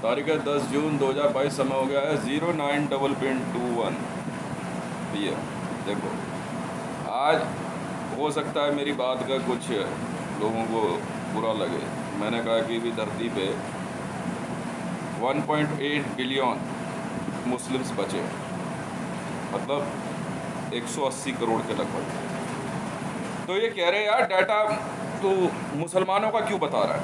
तारीख है 10 जून 2022। समय हो गया है 09:21 PM। देखो, आज हो सकता है मेरी बात का कुछ लोगों को बुरा लगे। मैंने कहा कि भी धरती पे 1.8 बिलियन मुस्लिम्स बचे, मतलब 180 करोड़ के लगभग। तो ये कह रहे यार डाटा तो मुसलमानों का क्यों बता रहा है?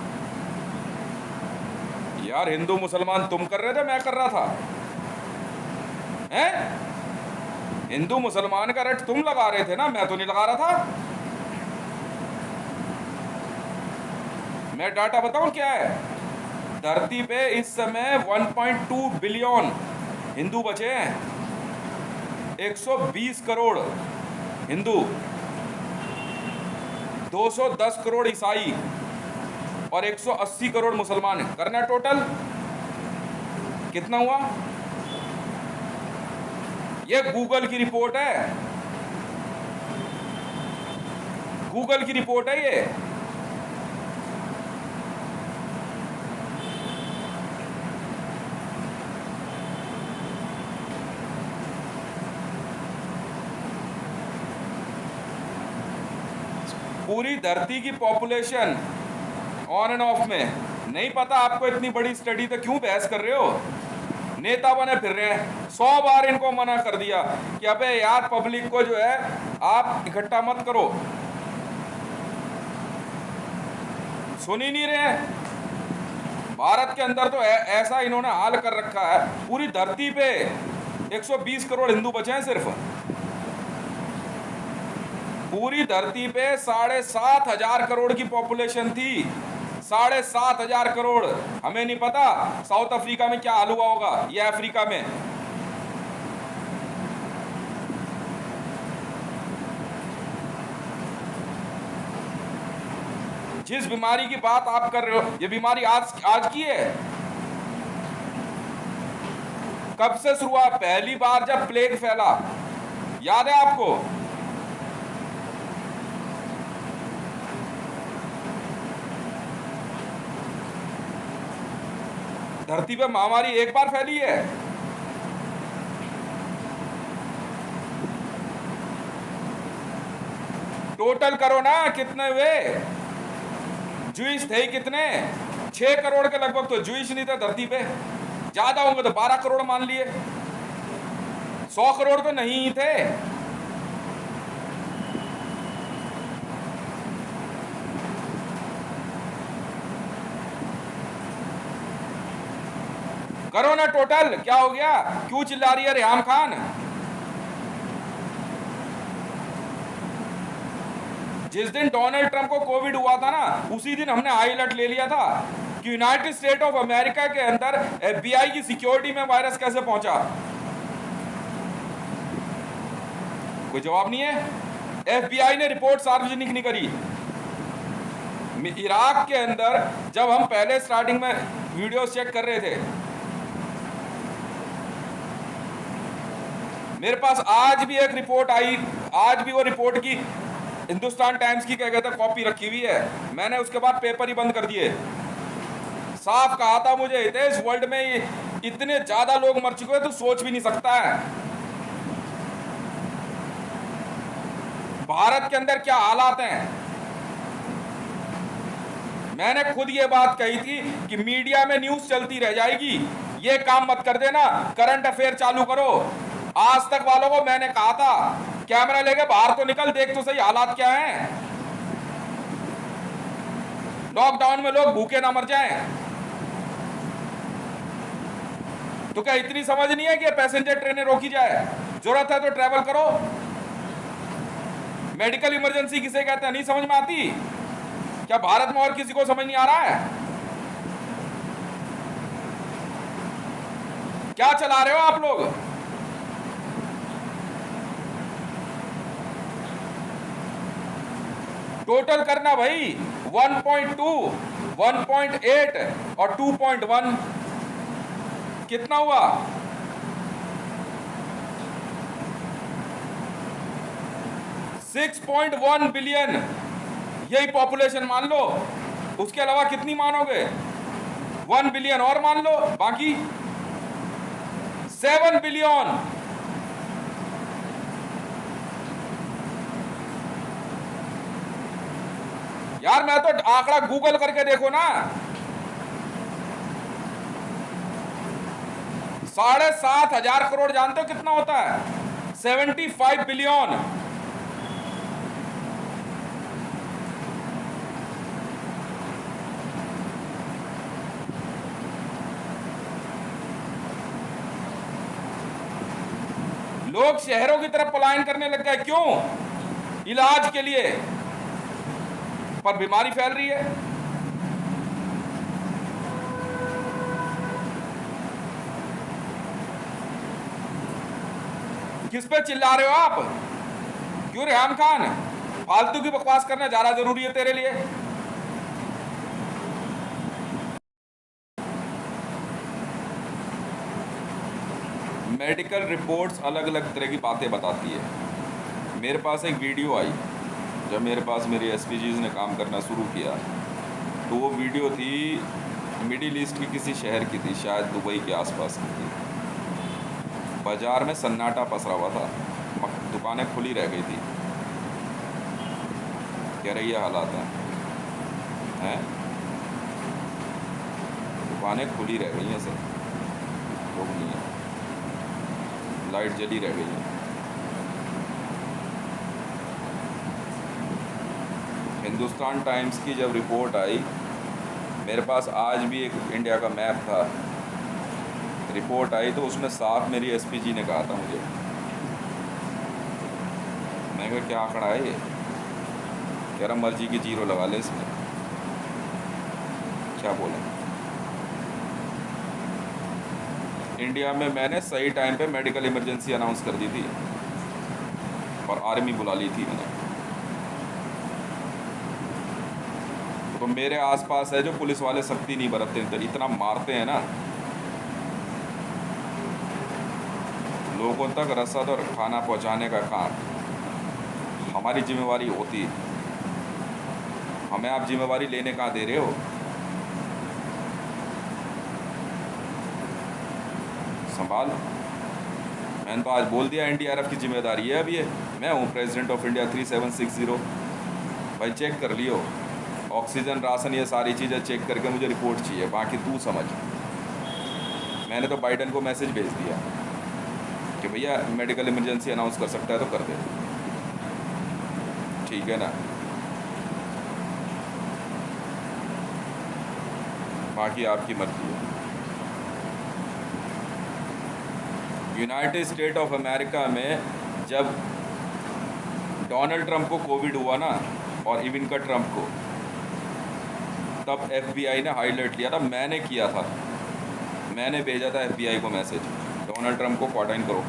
यार हिंदू मुसलमान तुम कर रहे थे, मैं कर रहा था? हैं? हिंदू मुसलमान का रट तुम लगा रहे थे ना, मैं तो नहीं लगा रहा था। मैं डाटा बताऊं क्या है? धरती पे इस समय 1.2 बिलियन हिंदू बचे हैं। 120 करोड़ हिंदू, 210 करोड़ ईसाई और 180 करोड़ मुसलमान करना टोटल कितना हुआ? ये गूगल की रिपोर्ट है, गूगल की रिपोर्ट है ये। पूरी धरती की पॉपुलेशन ऑन एंड ऑफ में नहीं पता आपको। इतनी बड़ी स्टडी तो क्यों बहस कर रहे हो? नेता बने फिर रहे हैं। 100 बार इनको मना कर दिया कि अबे यार पब्लिक को जो है आप इकट्ठा मत करो, सुन ही नहीं रहे हैं। भारत के अंदर तो ऐसा इन्होंने हाल कर रखा है, पूरी धरती पे 120 करोड़ हिंदू बचे हैं सिर्फ। पूरी धरती पे 7,500 करोड़ की पॉपुलेशन थी, 7,500 करोड़। हमें नहीं पता साउथ अफ्रीका में क्या हाल हुआ होगा या अफ्रीका में। जिस बीमारी की बात आप कर रहे हो, ये बीमारी आज की है? कब से शुरू हुआ? पहली बार जब प्लेग फैला, याद है आपको? धरती पे महामारी एक बार फैली है। टोटल करो ना, कितने हुए? जूइश थे कितने? 6 करोड़ के लगभग तो जूइश नहीं थे धरती पे। ज्यादा होंगे तो 12 करोड़ मान लिए, 100 करोड़ तो नहीं ही थे। करो ना टोटल, क्या हो गया? क्यों चिल्ला रही है रेहाम खान? जिस दिन डोनाल्ड ट्रंप को कोविड हुआ था ना, उसी दिन हमने हाई अलर्ट ले लिया था कि यूनाइटेड स्टेट ऑफ अमेरिका के अंदर FBI की सिक्योरिटी में वायरस कैसे पहुंचा। कोई जवाब नहीं है। FBI ने रिपोर्ट सार्वजनिक नहीं करी। इराक के अंदर जब हम पहले स्टार्टिंग में वीडियोस चेक कर रहे थे, मेरे पास आज भी एक रिपोर्ट आई, आज भी वो रिपोर्ट की हिंदुस्तान टाइम्स की क्या कहते हैं कॉपी रखी हुई है। मैंने उसके बाद पेपर ही बंद कर दिए। साफ कहा था मुझे, इस वर्ल्ड में इतने ज्यादा लोग मर चुके हैं तो सोच भी नहीं सकता है भारत के अंदर क्या हालात हैं। मैंने खुद ये बात कही थी कि मीडिया में न्यूज चलती रह जाएगी, ये काम मत कर देना, करंट अफेयर चालू करो। आज तक वालों को मैंने कहा था कैमरा लेके बाहर तो निकल, देख तो सही हालात क्या हैं। लॉकडाउन में लोग भूखे ना मर जाएं। तो क्या इतनी समझ नहीं है कि पैसेंजर ट्रेनें रोकी जाए? जरूरत है तो ट्रैवल करो। मेडिकल इमरजेंसी किसे कहते हैं नहीं समझ में आती? क्या भारत में और किसी को समझ नहीं आ रहा है? क्या चला रहे हो आप लोग? टोटल करना भाई, 1.2, 1.8 और 2.1 कितना हुआ? 6.1 बिलियन, यही पॉपुलेशन मान लो। उसके अलावा कितनी मानोगे? 1 बिलियन और मान लो, बाकी 7 बिलियन। यार मैं तो आंकड़ा गूगल करके देखो ना, 7,500 करोड़ जानते हो कितना होता है? 75 बिलियन। लोग शहरों की तरफ पलायन करने लग गए, क्यों? इलाज के लिए, पर बीमारी फैल रही है। किस पे चिल्ला रहे हो आप? क्यों रेहान खान, फालतू की बकवास करना ज्यादा जरूरी है तेरे लिए? मेडिकल रिपोर्ट्स अलग अलग तरह की बातें बताती है। मेरे पास एक वीडियो आई जब मेरे पास मेरी एसपीजीज ने काम करना शुरू किया, तो वो वीडियो थी मिडिल ईस्ट की किसी शहर की थी, शायद दुबई के आसपास की थी। बाज़ार में सन्नाटा पसरा हुआ था, दुकानें खुली रह गई थी। कह रही ये हालात हैं, दुकानें खुली रह गई हैं सर, लोग नहीं है, लाइट जली रह गई है। हिंदुस्तान टाइम्स की जब रिपोर्ट आई, मेरे पास आज भी एक इंडिया का मैप था, रिपोर्ट आई तो उसमें साफ मेरी एसपीजी ने कहा था मुझे, मैं कहा क्या आंकड़ा है ये? कह रहा मर्जी की जीरो लगा ले इसमें, क्या बोले। इंडिया में मैंने सही टाइम पे मेडिकल इमरजेंसी अनाउंस कर दी थी और आर्मी बुला ली थी मैंने। तो मेरे आसपास है जो पुलिस वाले सख्ती नहीं बरतते, तो इतना मारते हैं ना, लोगों तक रसद और खाना पहुंचाने का काम हमारी जिम्मेवारी होती, हमें आप जिम्मेवारी लेने कहाँ दे रहे हो? संभाल। मैंने तो आज बोल दिया एनडीआरएफ की जिम्मेदारी है अब ये, मैं हूँ प्रेसिडेंट ऑफ इंडिया 3760, भाई चेक कर लियो, ऑक्सीजन, राशन, ये सारी चीज़ें चेक करके मुझे रिपोर्ट चाहिए, बाकी तू समझ। मैंने तो बाइडन को मैसेज भेज दिया कि भैया मेडिकल इमरजेंसी अनाउंस कर सकता है तो कर दे, ठीक है ना, बाकी आपकी मर्जी है। यूनाइटेड स्टेट ऑफ अमेरिका में जब डोनाल्ड ट्रंप को कोविड हुआ ना, और इविनका ट्रंप को, तब एफबीआई ने हाईलाइट लिया था, मैंने किया था, मैंने भेजा था एफबीआई को मैसेज, डोनाल्ड ट्रंप को क्वारंटाइन करो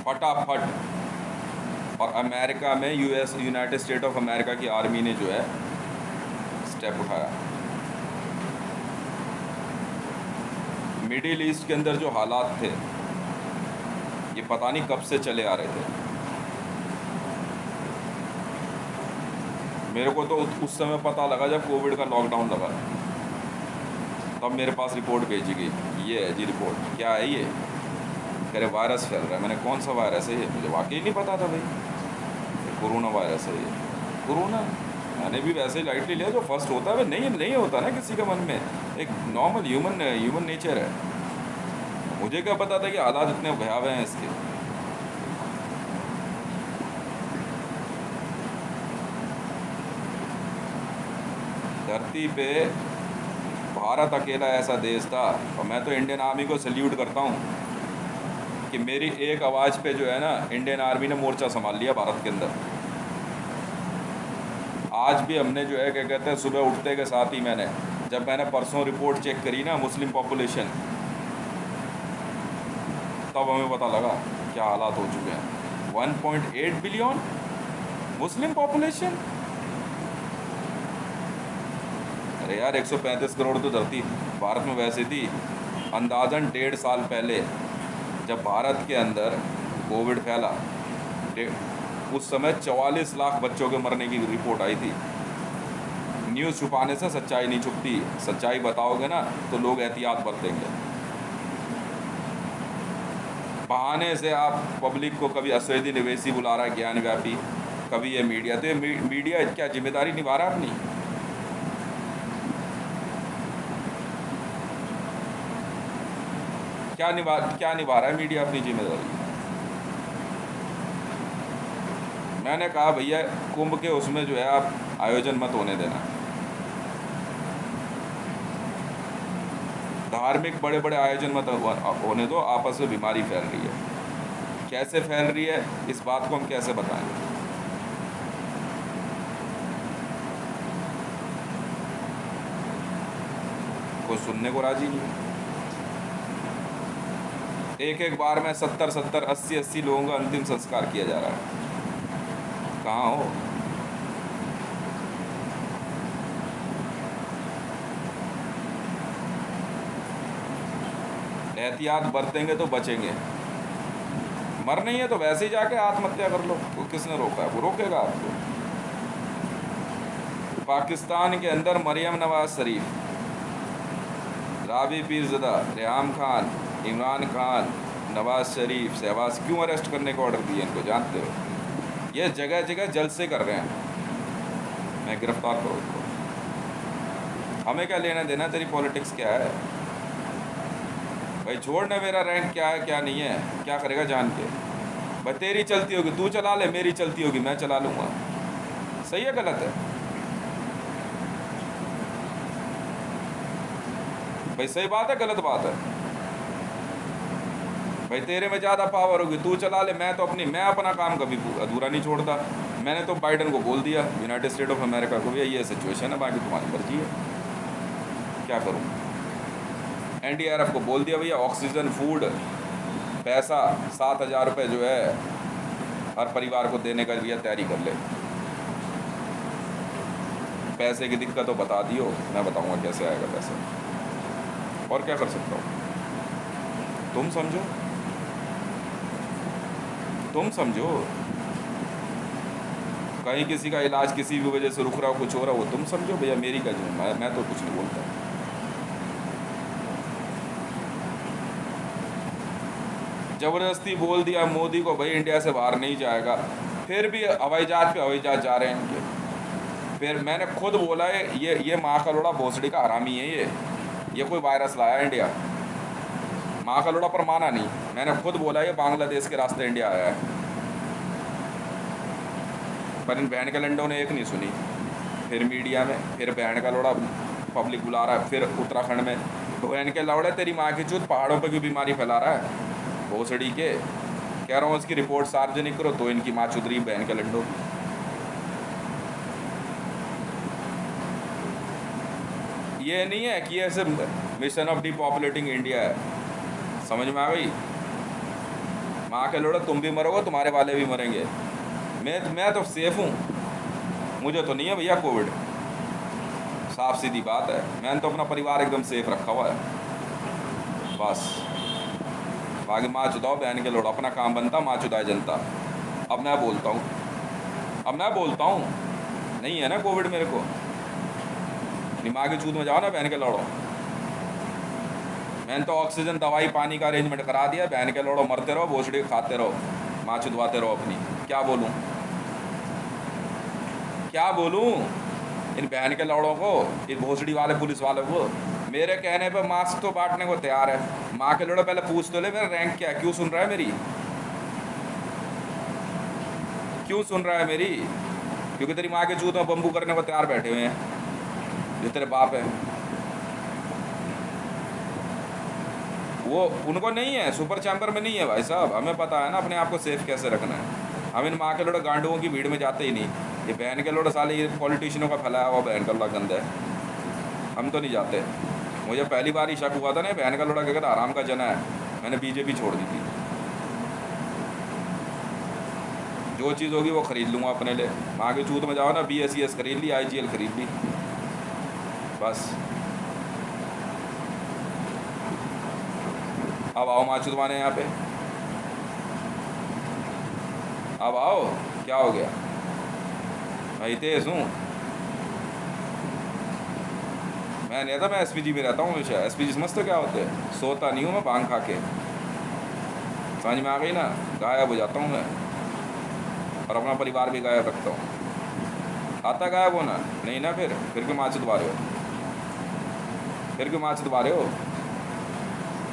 फटाफट। और अमेरिका में यूनाइटेड स्टेट ऑफ अमेरिका की आर्मी ने जो है स्टेप उठाया। मिडिल ईस्ट के अंदर जो हालात थे ये पता नहीं कब से चले आ रहे थे। मेरे को तो उस समय पता लगा जब कोविड का लॉकडाउन लगा, तब मेरे पास रिपोर्ट भेजी गई, ये है जी रिपोर्ट। क्या है ये? कह रहे वायरस फैल रहा है। मैंने कौन सा वायरस है ये? मुझे वाकई नहीं पता था भाई, कोरोना वायरस है ये। कोरोना मैंने भी वैसे ही लाइटली लिया, जो फर्स्ट होता है नहीं होता ना किसी के मन में, एक नॉर्मल ह्यूमन नेचर है। मुझे क्या पता था कि हालात इतने भयावह हैं इसके। धरती पे भारत अकेला ऐसा देश था, और मैं तो इंडियन आर्मी को सल्यूट करता हूँ कि मेरी एक आवाज़ पे जो है ना इंडियन आर्मी ने मोर्चा संभाल लिया भारत के अंदर। आज भी हमने जो है क्या कहते हैं, सुबह उठते के साथ ही जब मैंने परसों रिपोर्ट चेक करी ना मुस्लिम पॉपुलेशन, तब हमें पता लगा क्या हालात हो चुके हैं। 1.8 बिलियन मुस्लिम पॉपुलेशन। अरे यार 135 करोड़ तो धरती भारत में वैसे थी। अंदाज़न 1.5 साल पहले जब भारत के अंदर कोविड फैला, उस समय 44 लाख बच्चों के मरने की रिपोर्ट आई थी। न्यूज़ छुपाने से सच्चाई नहीं छुपती। सच्चाई बताओगे ना तो लोग एहतियात बरतेंगे। बहाने से आप पब्लिक को, कभी असदुद्दीन ओवैसी बुला रहा है ज्ञान व्यापी, कभी ये मीडिया, तो ये मीडिया क्या जिम्मेदारी निभा रहा है अपनी? क्या निभा रहा है मीडिया अपनी जिम्मेदारी? मैंने कहा भैया कुंभ के उसमें जो है आप आयोजन मत होने देना। धार्मिक बड़े बड़े आयोजन मत होने दो, आपस में बीमारी फैल रही है। कैसे फैल रही है इस बात को हम कैसे बताएं? कोई सुनने को राजी नहीं। एक बार में 70 80 लोगों का अंतिम संस्कार किया जा रहा है। कहाँ हो? एहतियात बरतेंगे तो बचेंगे, मर नहीं है तो वैसे ही जाके आत्महत्या कर लो। वो किसने रोका है? वो रोकेगा आपको। पाकिस्तान के अंदर मरियम नवाज शरीफ, राबी पीरज़दा, रेहाम खान, इमरान खान, नवाज शरीफ, शहबाज क्यों अरेस्ट करने का ऑर्डर दिए? इनको जानते हो? ये जगह जगह जलसे कर रहे हैं, मैं गिरफ्तार करो इसको। हमें क्या लेना देना तेरी पॉलिटिक्स क्या है भाई? छोड़ना मेरा रैंक क्या है क्या नहीं है, क्या करेगा जान के? भाई तेरी चलती होगी तू चला ले, मेरी चलती होगी मैं चला लूँगा। सही है गलत है भाई? सही बात है गलत बात है भाई? तेरे में ज़्यादा पावर होगी तू चला ले, मैं अपना काम कभी अधूरा नहीं छोड़ता। मैंने तो बाइडन को बोल दिया, यूनाइटेड स्टेट ऑफ अमेरिका को, भैया ये सिचुएशन है, बाकी तुम्हारी मर्जी है, क्या करूँ। NDRF को बोल दिया भैया ऑक्सीजन, फूड, पैसा 7,000 रुपये जो है हर परिवार को देने का भैया तैयारी कर ले। पैसे की दिक्कत तो बता दियो, मैं बताऊँगा कैसे आएगा पैसा, और क्या कर सकता हूँ। तुम समझो। कहीं किसी का इलाज किसी भी वजह से रुक रहा हो, कुछ हो रहा हो, तुम समझो भैया, मेरी क्या जिम्मेदारी? मैं तो कुछ नहीं बोलता। ज़बरदस्ती बोल दिया मोदी को भाई इंडिया से बाहर नहीं जाएगा, फिर भी हवाई जहाज़ पे हवाई जहाज़ जा रहे हैं इनके। फिर मैंने खुद बोला है ये माँ का लोड़ा भोसड़ी का हरामी है, ये कोई वायरस लाया इंडिया। माँ का लोड़ा पर माना नहीं, मैंने खुद बोला ये बांग्लादेश के रास्ते इंडिया आया है, पर इन बहन के लंडों ने एक नहीं सुनी। फिर मीडिया में फिर बहन का लोड़ा पब्लिक बुला रहा है। फिर उत्तराखंड में बहन के लौड़े तेरी माँ की चूत पहाड़ों पे क्यों बीमारी फैला रहा है भोसड़ी के? कह रहा हूँ उसकी रिपोर्ट सार्वजनिक करो, तो इनकी माँ चुत रही बहन के लंडों की। ये नहीं है कि ये सिर्फ मिशन ऑफ डिपॉपुलेटिंग इंडिया है, समझ में आ गई? माँ के लोड़ा तुम भी मरोगे, तुम्हारे वाले भी मरेंगे। मैं तो सेफ हूँ, मुझे तो नहीं है भैया कोविड, साफ सीधी बात है। मैंने तो अपना परिवार एकदम सेफ रखा हुआ है बस। बाकी माँ चुदाओ बहन के लोड़ा, अपना काम बनता, माँ चुदाए जनता। अब मैं बोलता हूँ नहीं है ना कोविड मेरे को, दिमाग की चूत में जाओ ना बहन के लौड़ो। मैंने तो ऑक्सीजन, दवाई, पानी का अरेंजमेंट करा दिया, बहन के लौड़ो मरते रहो, भोसड़ी खाते रहो, माँ चुदवाते रहो अपनी। क्या बोलूँ इन बहन के लौड़ों को, इन भोसड़ी वाले पुलिस वालों को? मेरे कहने पे मास्क तो बांटने को तैयार है। माँ के लोड़ो पहले पूछ तो ले मेरा रैंक क्या है, क्यों सुन रहा है मेरी? क्योंकि तेरी माँ के जूत में बम्बू करने को तैयार बैठे हुए हैं जो तेरे बाप है। वो उनको नहीं है, सुपर चैम्बर में नहीं है भाई साहब। हमें पता है ना अपने आप को सेफ कैसे रखना है। हम इन माँ के लोड़े गांडुओं की भीड़ में जाते ही नहीं। ये बहन के लोड़े साले, ये पॉलिटिशियनों का फैलाया हुआ बहन का लोड़ा गंदा है, हम तो नहीं जाते। मुझे पहली बार ही शक हुआ था ना बहन का लोड़ा क्या आराम का जना है, मैंने बीजेपी छोड़ दी थी। जो चीज़ होगी वो ख़रीद लूँगा अपने लिए। माँ के चूत में जाओ ना, BSES खरीद ली, IGL खरीद ली, बस। अब आओ माँ चुदवाने यहाँ पे, अब आओ। क्या हो गया? मैं तेज हूँ, मैं नहीं था, मैं एसपीजी में रहता हूँ हमेशा। एसपीजी समझते क्या होते हैं? सोता नहीं हूँ मैं भांग खा के, समझ में आ गई ना? गायब हो जाता हूँ मैं और अपना परिवार भी गायब रखता हूँ। आता गायब होना नहीं ना? फिर क्यों माँ चुदवा रहे हो? फिर क्यों माँ चुदवा रहे हो?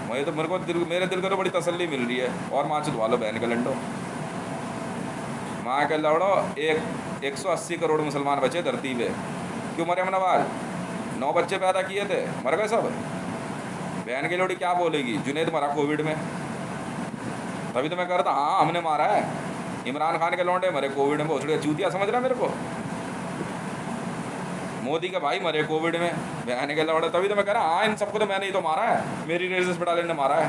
मुझे तो मेरे दिल को तो बड़ी तसल्ली मिल रही है। और माँ चुदवा लो बहन के लंडो। माँ के लौड़ो 180 करोड़ मुसलमान बचे धरती पे। क्यों मरे? नवाज 9 बच्चे पैदा किए थे, मर गए सब। बहन की लोड़ी क्या बोलेगी? जुनेद मरा कोविड में, तभी तो मैं कह रहा था हाँ हमने मारा है। इमरान खान के लौंडे मरे कोविड में, भोसड़ी चूतिया समझ रहा मेरे को? मोदी के भाई मरे कोविड में, बहन के लौंडे। तभी तो मैं कह रहा हाँ इन सबको तो मैंने ही तो मारा है, मेरी रेजिस बटालियन ने मारा है।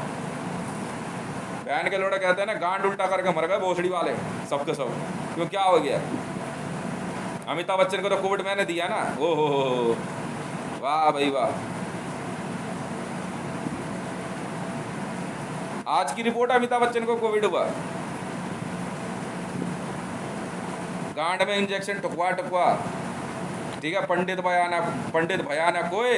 बहन के लौंडे कहते हैं ना गांड उल्टा करके मर गए भोसड़ी वाले सब के सब। क्यों, क्या हो गया? अमिताभ बच्चन को तो कोविड मैंने दिया ना। ओ हो, वाह भाई वाह। आज की रिपोर्ट, अमिताभ बच्चन को कोविड हुआ, गांड में इंजेक्शन ठुकवा ठुकवा, ठीक है? पंडित भयानक होए,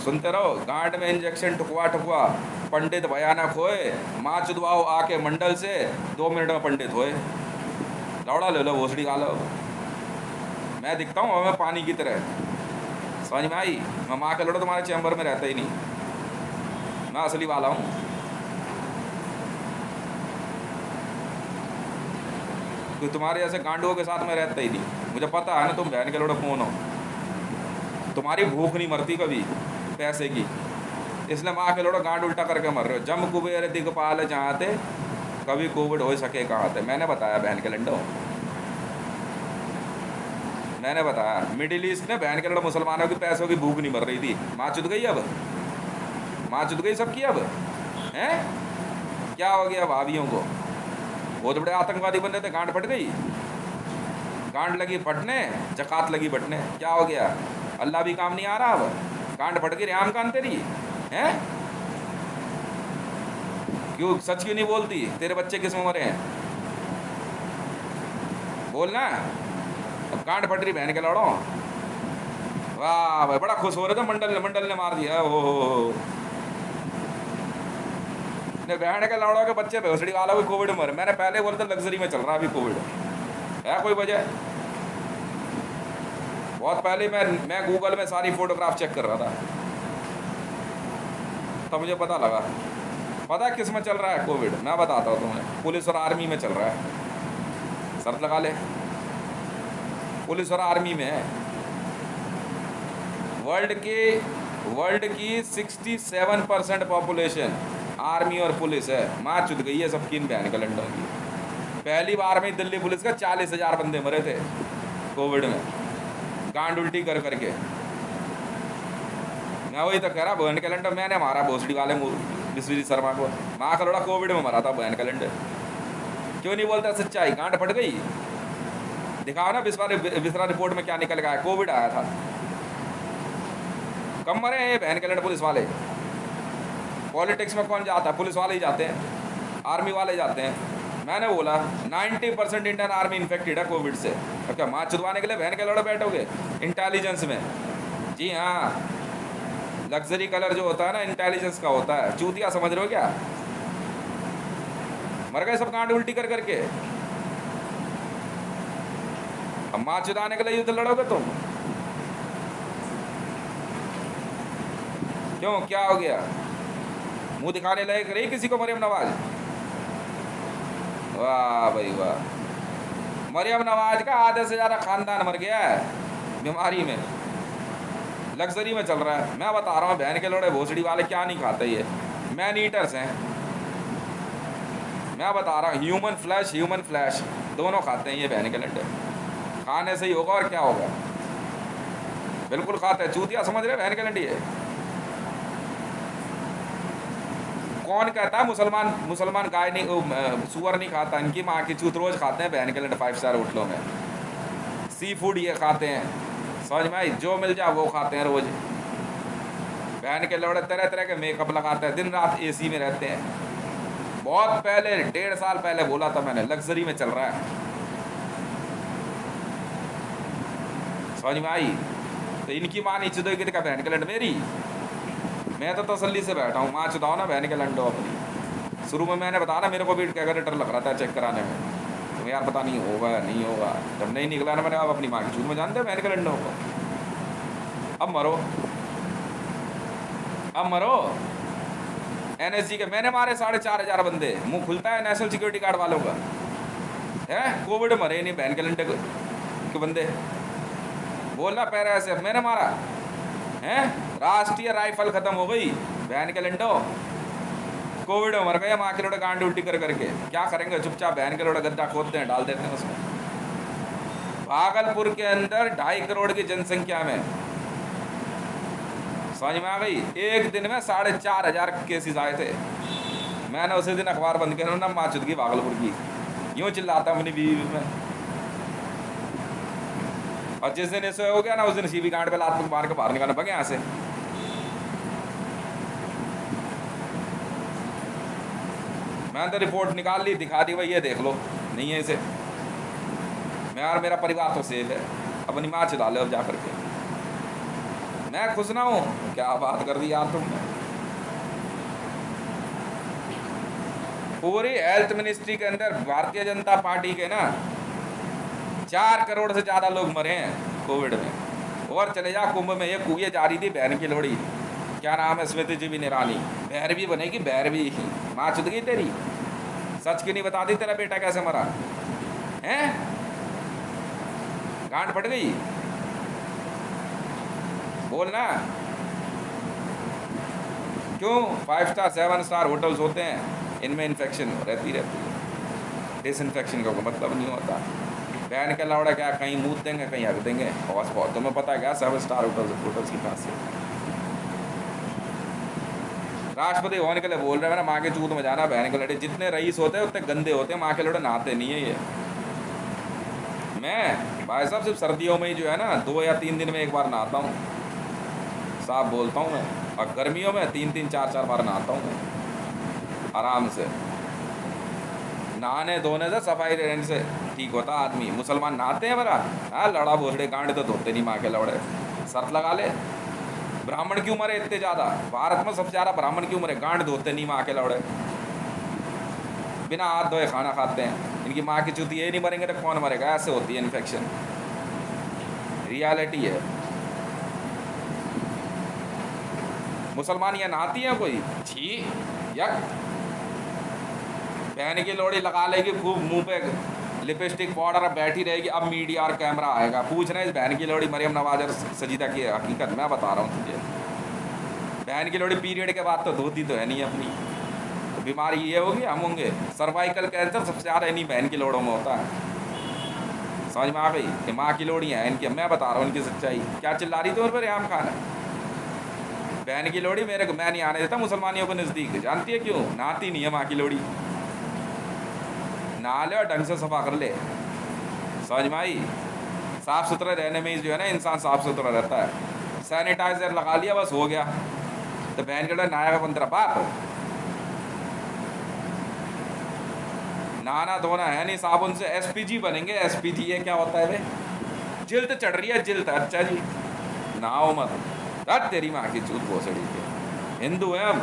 सुनते रहो, गांड में इंजेक्शन ठुकवा ठुकवा, पंडित भयानक होए, माँ चुदवाओ आके मंडल से, 2 मिनट में पंडित होए। लौड़ा ले लो, भोसड़ी खा लो। मैं दिखता हूँ हमें पानी की तरह, समझ में आई? मैं माँ का लड़ो तुम्हारे चैम्बर में रहता ही नहीं, मैं असली वाला हूँ। तो तुम्हारे जैसे गांडुओं के साथ में रहता ही नहीं। मुझे पता है ना तुम बहन के लोड़े कौन हो। तुम्हारी भूख नहीं मरती कभी पैसे की, इसलिए माँ के लोड़ो गांड उल्टा करके मर रहे हो। जम कुबेर दिगपाल चाहते, कभी कोविड हो सके कहाँ थे? मैंने बताया बहन के लंडो, मैंने बताया। मिडिल ईस्ट में बहन के लड़ो मुसलमानों की पैसों की भूख नहीं मर रही थी। माँ चुद गई, अब माँ चुद गई सबकी। अब हैं क्या हो गया भाभियों को? बहुत बड़े आतंकवादी बन रहे थे, गांड फट गई, गांड लगी फटने, जकात लगी बटने। क्या हो गया? अल्लाह भी काम नहीं आ रहा, अब गांड फट गई। राम कान तेरी हैं? क्यों सच क्यों नहीं बोलती? तेरे बच्चे किस में मरे हैं? बोलना। अब गांड फट रही बहन के लड़ो। वाह भाई, बड़ा खुश हो रहे थे, मंडल ने मार दिया। ओ बहन के लौड़ों के बच्चे भोसड़ी वाला कोई कोविड मर। मैंने पहले बोला था लग्जरी में चल रहा है अभी कोविड है, कोई वजह? बहुत पहले मैं गूगल में सारी फोटोग्राफ चेक कर रहा था, तब मुझे पता लगा। पता है किस में चल रहा है कोविड? मैं बताता हूँ तुम्हें, पुलिस और आर्मी में चल रहा है। शर्त लगा ले, पुलिस और आर्मी में है। वर्ल्ड की 67% पॉपुलेशन आर्मी और पुलिस है। माँ चुद गई है सबकी इन बहन कैलेंडर की। पहली बार में दिल्ली पुलिस का 40,000 बंदे मरे थे कोविड में, गांड उल्टी कर करके। मैं वही तो कह रहा, बहन कैलेंडर मैंने मारा भोसड़ी वाले विश्वजीत शर्मा को। माँ का लड़ा कोविड में मरा था बहन कैलेंडर। क्यों नहीं बोलता सच्चाई? गांड फट गई। दिखाओ ना बिस्वा रिपोर्ट में क्या निकल गया है? कोविड आया था। कम मरे हैं बहन कैलेंडर पुलिस वाले। पॉलिटिक्स में कौन जाता है? पुलिस वाले ही जाते हैं, आर्मी वाले जाते हैं। मैंने बोला 90% इंडियन आर्मी इन्फेक्टेड है कोविड से। तो क्या माँ चुदवाने के लिए बहन के लड़े बैठोगे इंटेलिजेंस में? जी हाँ, लग्जरी कलर जो होता है ना इंटेलिजेंस का होता है। चूतिया समझ रहे हो क्या? मर गए सब गांड उल्टी कर करके। अब माँ चुदाने के लिए युद्ध लड़ोगे तुम? क्यों, क्या हो गया? मुंह दिखाने लायक रही किसी को मरियम नवाज? वाह भाई वाह। मरियम नवाज का आधे से ज़्यादा खानदान मर गया है बीमारी में, लग्जरी में चल रहा है। मैं बता रहा हूँ बहन के लोड़े भोसड़ी वाले क्या नहीं खाते, ये मैन ईटर्स हैं। मैं बता रहा हूँ ह्यूमन फ्लैश दोनों खाते हैं ये बहन के लड्डे। खाने से ही होगा और क्या होगा? बिल्कुल खाते हैं। चूतिया समझ रहे बहन के लड्डी है। कौन कहता है मुसलमान गाय नहीं, सुअर नहीं खाता? इनकी माँ की चूत रोज खाते हैं बहन के लड्डे 5 स्टार होटलों में। सी फूड ये खाते हैं, समझ में आई? जो मिल जाए वो खाते हैं रोज। बहन के लौड़े तरह तरह के मेकअप लगाते हैं, दिन रात एसी में रहते हैं। बहुत पहले 1.5 साल पहले बोला था मैंने, लग्जरी में चल रहा है। समझ में आई? तो इनकी माँ नहीं चुदोगी तो क्या बहन के लंड मेरी? मैं तो तसल्ली से बैठा हूँ, माँ चुदाओ ना बहन के लंडो अपनी। शुरू में मैंने बताया ना मेरे को भी क्या डर लग रहा था चेक कराने में, तो यार पता नहीं होगा नहीं होगा, जब नहीं निकला ना मैंने अब अपनी माँ की चूत में जानते बहन के लंडो को। अब मरो, अब मरो। एनएसजी के मैंने मारे 4,500 बंदे, मुंह खुलता है नेशनल सिक्योरिटी गार्ड वालों का है। कोविड मरे नहीं बहन के लंडे के बंदे, बोलना पैरा ऐसे मैंने मारा है। राष्ट्रीय राइफल खत्म हो गई बहन के लंडो, कोविड मर गए माँ के लोटे गांड उल्टी कर करके। क्या करेंगे? चुपचाप बहन के लोटे गड्ढा खोदते हैं, डाल देते हैं उसमें। भागलपुर के अंदर 2.5 करोड़ की जनसंख्या में, समझ में आ गई, एक दिन में 4,500 केसेस आए थे। मैंने उसी दिन अखबार बंद किया ना, माँ चुद की भागलपुर की, यूं चिल्लाता अपनी बीवी में। और जिस दिन ऐसे हो गया ना, उस दिन सीबी गांड पे लात मार के बाहर निकालना पगे यहाँ से। मैंने तो रिपोर्ट निकाल ली, दिखा दी, भाई ये देख लो, नहीं है इसे। मैं और मेरा परिवार तो सेफ है, अपनी माँ चुदा ले अब जा करके। मैं खुश ना हूँ, क्या बात कर दी यार तुमने। पूरी हेल्थ मिनिस्ट्री के अंदर भारतीय जनता पार्टी के ना 4 करोड़ से ज्यादा लोग मरे हैं कोविड में। और चले जा कुंभ में, ये कुएं जा रही थी बहन की लोड़ी, क्या नाम है, स्मृति जी भी निरानी, भैरवी बनेगी भैरवी, माँ चुद गई तेरी। सच क्यों नहीं बता दी तेरा बेटा कैसे मरा है? गांड फट गई, बोलना। क्यों? 5 स्टार 7 स्टार होटल्स होते हैं, इनमें इन्फेक्शन रहती है, डिसइंफेक्शन का मतलब नहीं होता। बहन के लौड़ा क्या कहीं मूत देंगे कहीं हक देंगे, और तुम्हें पता है क्या 7 स्टार होटल्स की खासियत। राष्ट्रपति होने के लिए बोल रहे हैं ना, माँ के चूत में जाना बहन के लड़े। जितने रईस होते हैं उतने गंदे होते हैं, माँ के लड़े नहाते नहीं है ये। मैं भाई साहब सिर्फ सर्दियों में ही जो है ना 2 या 3 दिन में एक बार नहाता हूँ, साफ बोलता हूँ मैं। और गर्मियों में 3-3 4-4 बार नहाता हूँ मैं आराम से। नहाने धोने से, सफाई रहने से ठीक होता आदमी। मुसलमान नहाते हैं बरा, हाँ लड़ा भोसड़े गांड तो धोते नहीं माँ के लौड़े। शर्त लगा ले, ब्राह्मण क्यों मरे इतने ज़्यादा? भारत में सबसे ज़्यादा ब्राह्मण क्यों मरे? गांड धोते नहीं माँ के लौड़े, बिना हाथ धोए खाना खाते हैं। इनकी माँ की चूती ये नहीं मरेंगे तो कौन मरेगा? ऐसे होती है इन्फेक्शन, रियलिटी है। मुसलमान ये नहाती हैं कोई? छी यक, बहन की लोड़ी लगा लेगी खूब मुंह पे लिपस्टिक पाउडर, बैठी रहेगी। अब मीडिया और कैमरा आएगा, पूछ रहे इस बहन की लोड़ी मरियम नवाज और सजीदा की हकीकत मैं बता रहा हूँ तुझे। बहन की लोड़ी पीरियड के बाद तो धोती तो है नहीं अपनी, तो बीमारी ये होगी हम होंगे। सर्वाइकल कैंसर सबसे ज़्यादा इन्हीं बहन की लोड़ों में होता है। समझ में आ गई? कि माँ की लोड़ी हैं इनकी, मैं बता रहा हूँ इनकी सच्चाई। क्या चिल्ला रही थी उन पर आम खाना? बहन की लोड़ी मेरे को, मैं नहीं आने देता मुसलमानियों को नज़दीक। जानती है क्यों? नहाती नहीं है माँ की लोड़ी। नहा ले और ढंग से सफा कर ले, समझ में आई? साफ़ सुथरे रहने में ही जो है ना इंसान साफ़ सुथरा रहता है। सैनिटाइजर लगा लिया बस हो गया, तो बहन के लिए नहाया बन तेरा बाप। नहाना धोना है नहीं साबुन से, एसपीजी बनेंगे। एसपीजी ये क्या होता है वे? जिल्द चढ़ रही है जिल्द, अच्छा जी नहाओ मत। रट तेरी माँ की चूत भोसड़ी के, हिंदू है हम।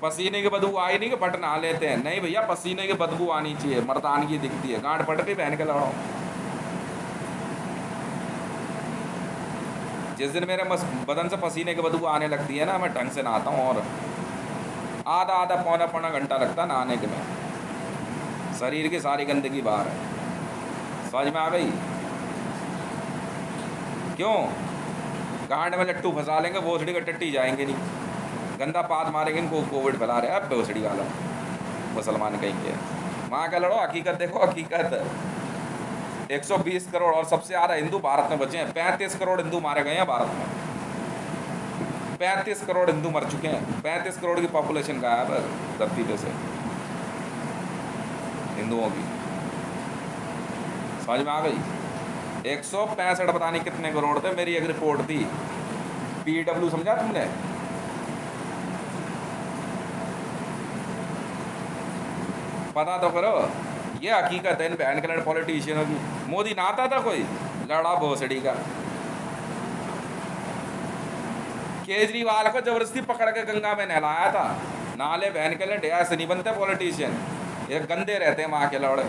पसीने की बदबू आई नहीं कि फट नहा लेते हैं, नहीं भैया पसीने की बदबू आनी चाहिए, मर्दानगी दिखती है। गांड फट भी बहन के लड़ो। जिस दिन मेरे बदन से पसीने की बदबू आने लगती है ना, मैं ढंग से नहाता हूँ, और आधा आधा पौना घंटा लगता नहाने के में, शरीर की सारी गंदगी बाहर है। समझ में आ गई? क्यों? गांड में लट्टू फंसा लेंगे, भोसड़ी का टट्टी जाएंगे नहीं, गंदा पाद मारेंगे इनको, कोविड फैला रहे अब भोसड़ी वाला मुसलमान कहेंगे। माँ का लड़ो, हकीकत देखो, हकीकत 120 करोड़ और सबसे ज़्यादा हिंदू भारत में बचे हैं। 35 करोड़ हिंदू मारे गए हैं भारत में, 35 करोड़ हिंदू मर चुके हैं। 35 करोड़ की पॉपुलेशन गायब है धरती पे से हिंदुओं की। समझ में आ गई? 165 पता नहीं कितने करोड़ थे, मेरी एक रिपोर्ट थी PW, समझा तुमने? पता तो करो, ये हकीकत है इन बहन के लड़ पॉलिटिशियनों की। मोदी नहाता था कोई? लड़ा भोसड़ी का। केजरीवाल को जबरदस्ती पकड़ के गंगा में नहलाया था। नाले बहन के लिए ऐसे नहीं बनते पॉलिटिशियन, ये गंदे रहते हैं माँ के लौड़े।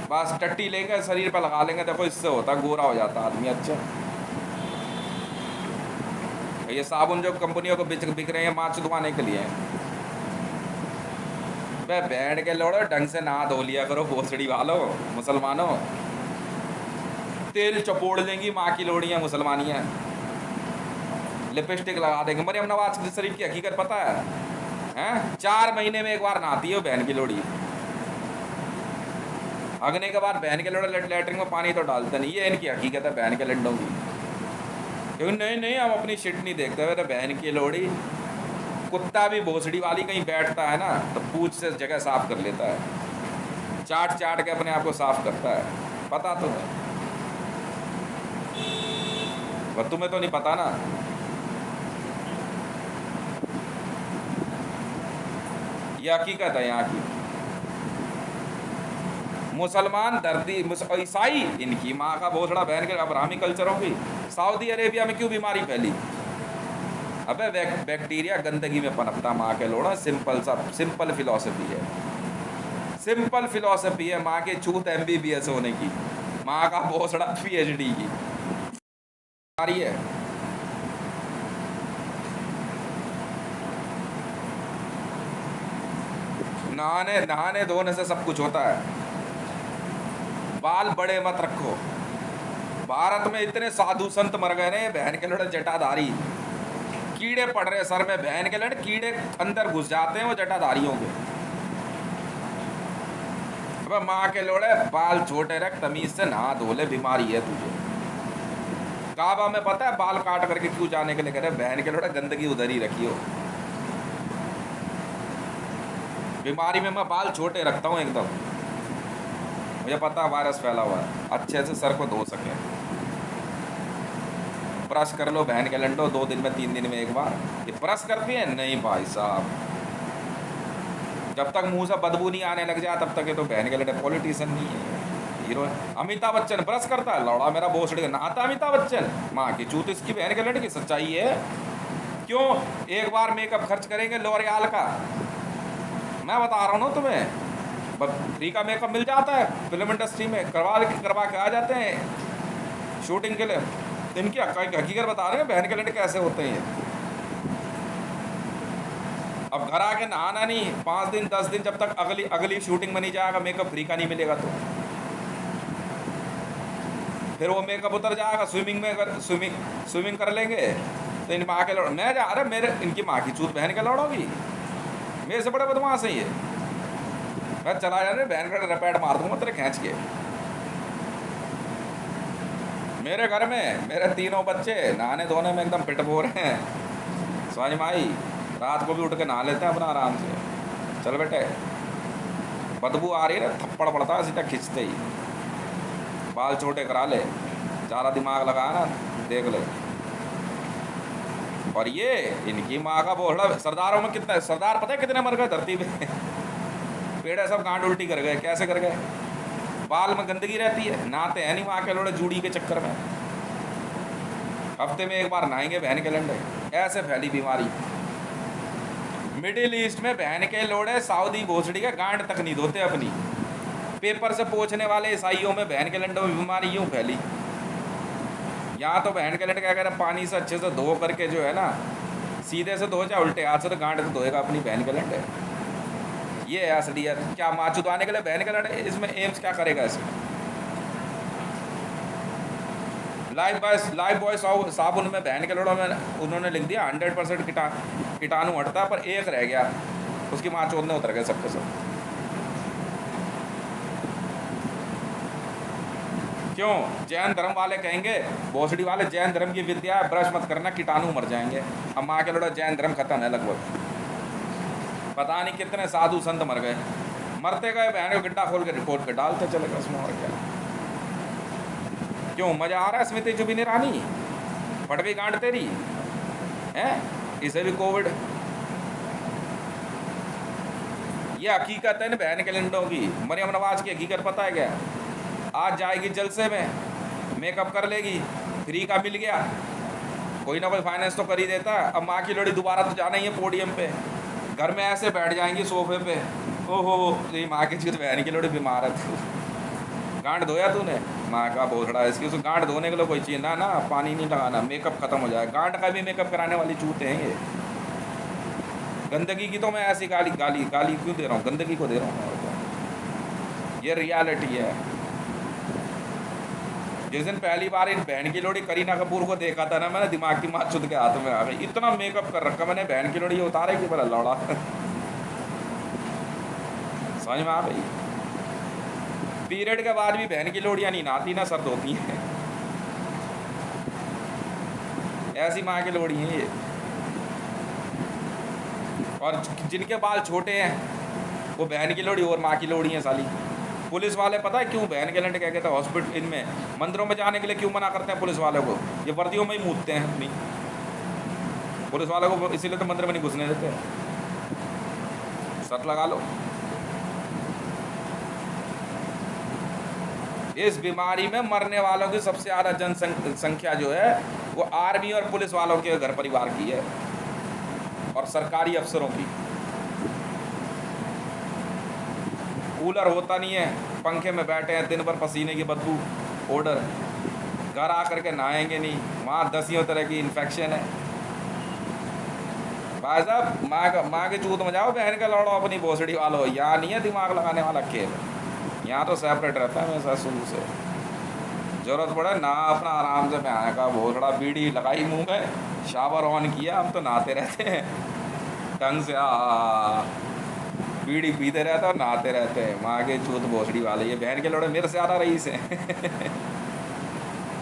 बस टट्टी लेंगे शरीर पर लगा लेंगे, देखो इससे होता गोरा हो जाता आदमी। अच्छा ये साबुन जो कंपनियों को बिक रहे हैं माँ चुदवाने के लिए, वह बैठ के लौड़ो ढंग से नहा धो लिया करो भोसड़ी वालों मुसलमानों। तेल चपोड़ लेंगी माँ की लोड़ियाँ मुसलमानियाँ, लिपस्टिक लगा देंगे। मरियम नवाज शरीफ की हकीकत पता है? हैं 4 महीने में एक बार नहाती है बहन की लोड़ी। अगने के बाद बहन के लोड़े लेटरिन में पानी तो डालते नहीं, ये इनकी हकीकत है बहन के लड्डों की। क्योंकि नहीं हम अपनी शिट नहीं देखते हुए तो बहन की लोड़ी। कुत्ता भी भोसड़ी वाली कहीं बैठता है ना तो पूंछ से जगह साफ कर लेता है, चाट के अपने आप को साफ करता है। पता तो है, वह तुम्हें तो नहीं पता ना। ये हकीकत है यहाँ की। मुसलमान धरती ईसाई इनकी माँ का भोसड़ा बहन के अब्राहमी कल्चरों की। सऊदी अरेबिया में क्यों बीमारी फैली? अबे बैक्टीरिया गंदगी में पनपता माँ के लोड़ा। सिंपल फिलॉसफी है, सिंपल फिलॉसफी है माँ के चूत MBBS होने की, माँ का भोसड़ा PhD की बीमारी है। नहाने धोने से सब कुछ होता है। बाल बड़े मत रखो। भारत में इतने साधु संत मर गए ने बहन के लड़े जटाधारी, कीड़े पड़ रहे सर में बहन के लड़े, कीड़े अंदर घुस जाते हैं वो जटाधारियों के। अब माँ के लोड़े बाल छोटे रख, तमीज से नहा धो ले, बीमारी है तुझे। काबा में पता है बाल काट करके क्यों जाने के लिए कह रहे? बहन के लोड़े गंदगी उधर ही रखियो। बीमारी में मैं बाल छोटे रखता हूँ एकदम, मुझे पता वायरस फैला हुआ है, अच्छे से सर को धो सके। ब्रश कर लो बहन के लंडो 2 दिन में 3 दिन में एक बार। ये ब्रश करती है? नहीं भाई साहब, जब तक मुंह से बदबू नहीं आने लग जाए तब तक ये तो बहन के लंडे पॉलिटिशियन नहीं है, हीरो है। अमिताभ बच्चन ब्रश करता है, लौड़ा मेरा भोसड़ी नहाता अमिताभ बच्चन। माँ की चूत इसकी बहन के लंडे की सच्चाई है। क्यों? एक बार मेकअप खर्च करेंगे लॉरियल का, मैं बता रहा हूँ ना तुम्हें, फ्री का मेकअप मिल जाता है फिल्म इंडस्ट्री में, करवा के आ जाते हैं शूटिंग के लिए। इनकी हकीकत बता रहे हैं बहन के लड़के कैसे होते हैं। अब घर आके नहाना नहीं, 5 दिन 10 दिन, जब तक अगली शूटिंग में नहीं जाएगा मेकअप फ्री का नहीं मिलेगा तो फिर वो मेकअप उतर जाएगा। स्विमिंग कर लेंगे तो इन माँ के लौड़ मैं जा रहा मेरे इनकी माँ की चूत बहन के लौड़ोगी। मेरे से बड़े बदमाश है ये, मैं चला जा रहे बहन का रपैट मार दूंगा तेरे खींच के। मेरे घर में मेरे 3 बच्चे नहाने धोने में एकदम फिट हो रहे हैं। स्वामी माई रात को भी उठ के नहा लेते हैं अपना आराम से। चल बेटे, बदबू आ रही है, थप्पड़ पड़ता है सीधा खींचते ही। बाल छोटे करा ले, ज़्यादा दिमाग लगाया ना देख ले। और ये इनकी माँ का बोहड़ा। सरदारों में कितना सरदार पता है कितने मर गए धरती पे? पेड़े सब गांड उल्टी कर गए। कैसे कर गए? बाल में गंदगी रहती है, नहाते हैं नहीं वहाँ के लोड़े जूड़ी के चक्कर में। हफ्ते में एक बार नहाएंगे बहन के लंडे, ऐसे फैली बीमारी। मिडिल ईस्ट में बहन के लोड़े सऊदी भोसड़ी का गांड तक नहीं धोते अपनी। पेपर से पोंछने वाले ईसाइयों में बहन के लंडों में बीमारी यूँ फैली। यहाँ तो बहन के लंडे क्या कह रहे हैं, पानी से अच्छे से धो करके जो है ना, सीधे से धो, चाहे उल्टे हाथ से तो गांड तो धोएगा अपनी बहन के लंडे। ये है असलियत। क्या माँ चुदवाने के लिए बहन के लंडे? इसमें एम्स क्या करेगा? इसमें लाइफ बॉय साबुन में बहन के लोड़ों में उन्होंने लिख दिया 100% कीटाणु हटता है, पर एक रह गया, उसकी माँ चोदने उतर गए सबके सब। क्यों? जैन धर्म वाले कहेंगे, भोसड़ी वाले जैन धर्म की विद्या है, ब्रश मत करना कीटाणु मर जाएंगे। अब माँ के लोड़ा जैन धर्म खत्म है लगभग। पता नहीं कितने साधु संत मर गए, मरते गए, बहन को गड्ढा खोल के रिपोर्ट पे डालते चले गए उसमें। और क्या? क्यों मजा आ रहा है? स्मृति जुबिन ईरानी फट गई गांड तेरी है, इसे भी कोविड। ये हकीकत है ना बहन के लंडों की। मरियम नवाज की हकीकत पता है क्या? आज जाएगी जलसे में, मेकअप कर लेगी, फ्री का मिल गया, कोई ना कोई फाइनेंस तो कर ही देता है। अब माँ की लोड़ी दोबारा तो जाना ही है पोडियम पे, घर में ऐसे बैठ जाएंगी सोफे पे, ओहो तेरी माँ की चीज बहन की लोड़ी बीमार है तू, गांठ धोया तूने, माँ का भोसड़ा है इसकी, उसको गांठ धोने के लिए कोई चीज ना पानी नहीं लगाना, मेकअप खत्म हो जाए। गांठ का भी मेकअप कराने वाली चूते हैं ये। गंदगी की तो मैं ऐसी गाली क्यों दे रहा हूँ, गंदगी को दे रहा हूँ, ये रियलिटी है। जिस दिन पहली बार इन बहन की लोड़ी करीना कपूर को देखा था ना, मैंने दिमाग की माँ चुद के हाथ में आ गई, इतना मेकअप कर रखा मैंने, बहन की लोड़ी उतारे कि बड़ा लौड़ा समझ में आ गई। पीरियड के बाद भी बहन की लोड़ियाँ नहीं नहाती ना, सर्द होती हैं, ऐसी माँ की लोड़ी हैं ये। और जिनके बाल छोटे हैं वो बहन की लोड़ी और माँ की लोड़ी है साली। पुलिस वाले पता है क्यों बहन के लंड क्या कहते हैं, हॉस्पिटल इनमें मंदिरों में जाने के लिए क्यों मना करते हैं पुलिस वालों को, ये वर्दियों में ही मूतते हैं अपनी, पुलिस वालों को इसीलिए तो मंदिर में नहीं घुसने देते। शर्त लगा लो। इस बीमारी में मरने वालों की सबसे ज़्यादा जनसंख्या जो है वो आर्मी और पुलिस वालों के घर परिवार की है और सरकारी अफसरों की। कूलर होता नहीं है, पंखे में बैठे हैं दिन भर, पसीने की बदबू, ओडर, घर आकर के नहाएंगे नहीं, वहाँ दसियों तरह की इन्फेक्शन है। भाई साहब माँ के चूत में जाओ, बहन का लौड़ो अपनी भोसड़ी वालों, यहाँ नहीं है दिमाग लगाने वाला खेल, यहाँ तो सेपरेट रहता है वैसा शुरू से। जरूरत पड़े ना अपना आराम से मैं आएगा, भोसड़ा बीड़ी लगाई मुँह में, शावर ऑन किया, हम तो नहाते रहते हैं ढंग से, बीड़ी पीते रहते और नहाते रहते हैं। माँ के चूत भोसड़ी वाले, ये बहन के लौड़े मेरे से ज़्यादा रईस हैं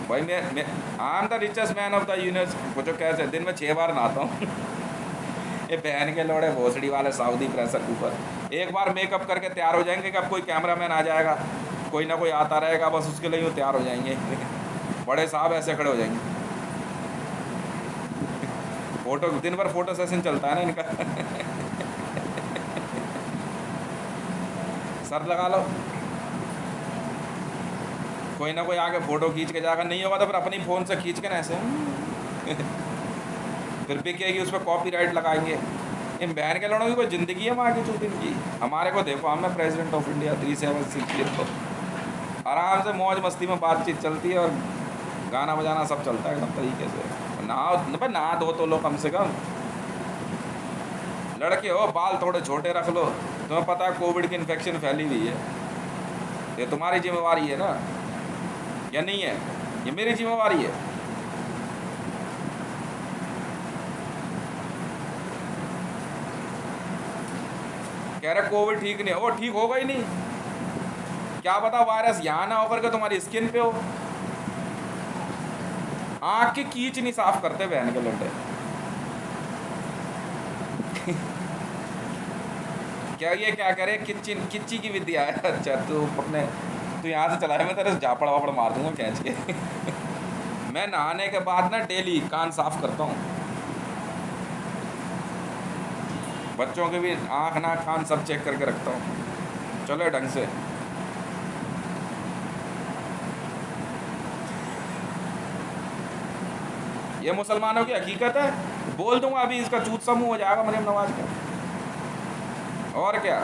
भाई मैं I am the richest man of the universe, पूछो कैसे, दिन में 6 बार नहाता हूँ ये बहन के लौड़े भोसड़ी वाले सऊदी प्रेशर कुकर, एक बार मेकअप करके तैयार हो जाएंगे कि अब कोई कैमरामैन आ जाएगा, कोई ना कोई आता रहेगा, बस उसके लिए वो तैयार हो जाएंगे बड़े साहब ऐसे खड़े हो जाएंगे फोटो, दिन भर फोटो सेशन चलता है ना इनका सर लगा लो, कोई ना कोई आके फोटो खींच के जाएगा, नहीं होगा तो फिर अपनी फ़ोन से खींच के ना ऐसे फिर बिकेगी, उस पर कॉपीराइट लगाएंगे। इन बहन के लड़ों की कोई ज़िंदगी है वहाँ की चूत इनकी। हमारे को देखो, हमें प्रेसिडेंट ऑफ इंडिया 376 तो आराम से मौज मस्ती में बातचीत चलती है और गाना बजाना सब चलता है एकदम तरीके से। नहा धो तो लो कम से कम, लड़के हो बाल थोड़े छोटे रख लो, तुम्हें पता है कोविड की इन्फेक्शन फैली हुई है, ये तुम्हारी जिम्मेवारी है ना, या नहीं है, ये मेरी जिम्मेवारी है। कह रहे कोविड ठीक नहीं, वो ठीक होगा ही नहीं, क्या पता वायरस यहाँ ना होकर के तुम्हारी स्किन पे हो। आँख की कीच नहीं साफ करते बहन के लड्डे क्या ये क्या करे, किच्ची की विद्या है। अच्छा तू यहाँ से चला है, मैं तेरे झापड़ वापड़ मार दूंगा खींच के मैं नहाने के बाद ना डेली कान साफ करता हूँ, बच्चों के भी आँख नाक कान सब चेक करके रखता हूँ। चलो ढंग से, ये मुसलमानों की हकीकत है, बोल दूंगा अभी इसका चूत समूह हो जाएगा मरियम नवाज का। और क्या,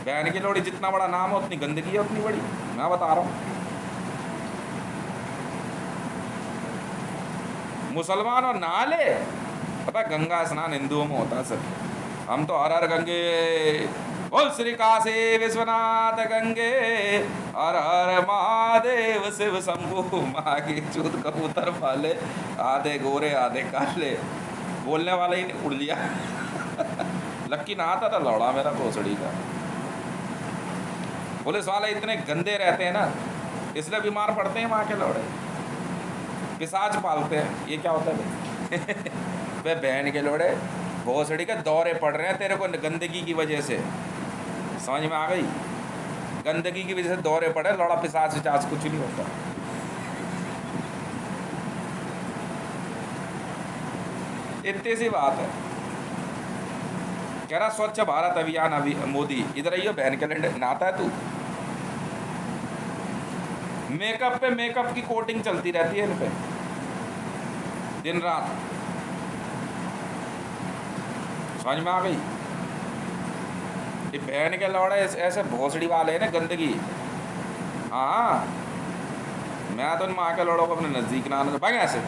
बहन की लोड़ी जितना बड़ा नाम है उतनी गंदगी है उतनी बड़ी, मैं बता रहा हूँ। मुसलमान और नहा ले, पता गंगा स्नान हिंदुओं में होता है सर, हम तो हर हर गंगे, बोल श्री काशी विश्वनाथ गंगे, हर हर महादेव शिव शंभु, माँ की चूत कबूतर वाले, आधे गोरे आधे काले, बोलने वाला ही उड़ लिया लक्की नहाता था लौड़ा मेरा भोसड़ी का। पुलिस वाले इतने गंदे रहते हैं ना, इसलिए बीमार पड़ते हैं वहाँ के लौड़े, पिशाच पालते हैं। ये क्या होता है वे बहन के लोड़े भोसड़ी के दौरे पड़ रहे हैं तेरे को गंदगी की वजह से, समझ में आ गई, गंदगी की वजह से दौरे पड़े, लौड़ा पिशाच विचाच कुछ नहीं होता। इतनी सी बात है। कह रहा स्वच्छ भारत अभियान, अभी मोदी इधर आइयो बहन के लंडे, नहाता है तू, मेकअप पे मेकअप की कोटिंग चलती रहती है इन पे दिन रात। समझ में आ गई? ये बहन के लौड़े ऐसे भोसड़ी वाले हैं ना, गंदगी। हाँ, मैं तो इन माँ के लौड़ों को अपने नज़दीक ना आने भाग ऐसे।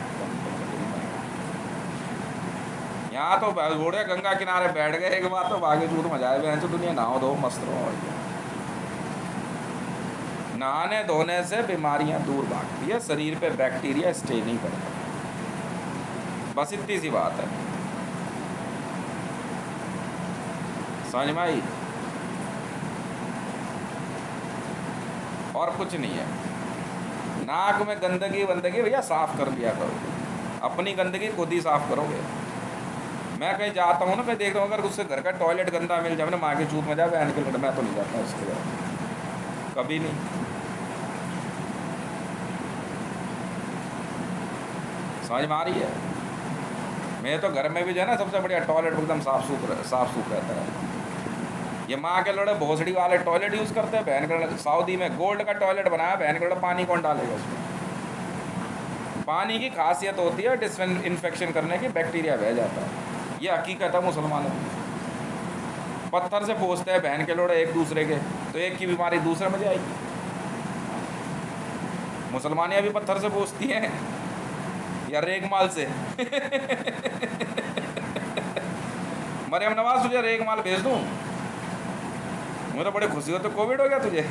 यहाँ तो घोड़े गंगा किनारे बैठ गए एक बार तो भागे चूत मजा आए, बहन से दुनिया नहाओ धो मस्त रहो। नहाने धोने से बीमारियां दूर भागती है, शरीर पे बैक्टीरिया स्टे नहीं करता, बस इतनी सी बात है। समझ में आई? और कुछ नहीं है। नाक में गंदगी वंदगी भैया साफ कर लिया करो, अपनी गंदगी खुद ही साफ करोगे। मैं कहीं जाता हूँ ना, मैं देख रहा हूँ अगर उससे घर का टॉयलेट गंदा मिल जाए ना, माँ के चूत में जाए बहन के लड़, मैं तो नहीं जाता उसके घर, कभी नहीं। समझ में आ रही है? मेरे तो घर में भी जो है ना सबसे बढ़िया टॉयलेट एकदम साफ सुथरा रहता है। ये माँ के लड़े भोसड़ी वाले टॉयलेट यूज़ करते हैं, बहन के सऊदी में गोल्ड का टॉयलेट बनाया, बहन के लड़े पानी कौन डालेगा उसमें? पानी की खासियत होती है डिसइंफेक्शन करने की, बैक्टीरिया बह जाता है, ये हकीकत है मुसलमानों की। पत्थर से पोंछते हैं बहन के लोड़े एक दूसरे के, तो एक की बीमारी दूसरे में जाएगी। मुसलमानियाँ भी पत्थर से पोंछती हैं या रेगमाल से? मरियम नवाज तुझे रेगमाल भेज दूँ? मुझे तो बड़ी खुशी हो, तो कोविड हो गया तुझे?